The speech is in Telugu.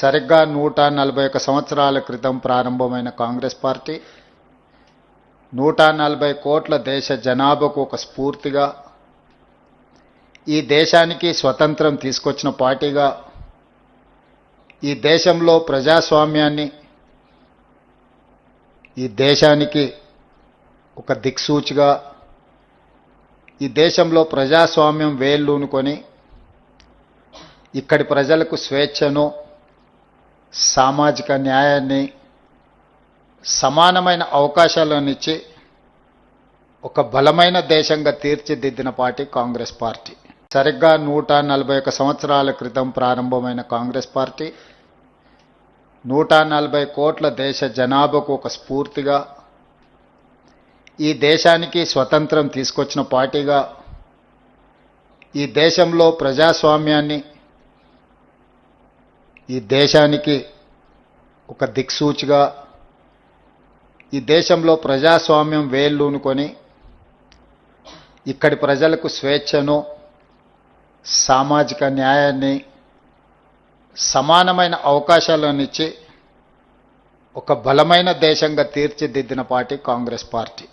సరిగ్గా 141 సంవత్సరాల క్రితం ప్రారంభమైన కాంగ్రెస్ పార్టీ 140 కోట్ల దేశ జనాభాకు ఒక స్ఫూర్తిగా, ఈ దేశానికి స్వతంత్రం తీసుకొచ్చిన పార్టీగా, ఈ దేశంలో ప్రజాస్వామ్యాన్ని, ఈ దేశానికి ఒక దిక్సూచిగా, ఈ దేశంలో ప్రజాస్వామ్యం వేళ్ళూనుకొని ఇక్కడి ప్రజలకు స్వేచ్ఛను, సామాజిక న్యాయాన్ని, సమానమైన అవకాశాలను ఇచ్చి ఒక బలమైన దేశంగా తీర్చిదిద్దిన పార్టీ కాంగ్రెస్ పార్టీ. సరిగ్గా 141 సంవత్సరాల క్రితం ప్రారంభమైన కాంగ్రెస్ పార్టీ 140 కోట్ల దేశ జనాభాకు ఒక స్ఫూర్తిగా, ఈ దేశానికి స్వతంత్రం తీసుకొచ్చిన పార్టీగా, ఈ దేశంలో ప్రజాస్వామ్యాన్ని, ఈ దేశానికి ఒక దిక్సూచిగా, ఈ దేశంలో ప్రజాస్వామ్యం వేళ్ళూనుకొని ఇక్కడి ప్రజలకు స్వేచ్ఛను, సామాజిక న్యాయాన్ని, సమానమైన అవకాశాలను ఇచ్చి ఒక బలమైన దేశంగా తీర్చిదిద్దిన పార్టీ కాంగ్రెస్ పార్టీ.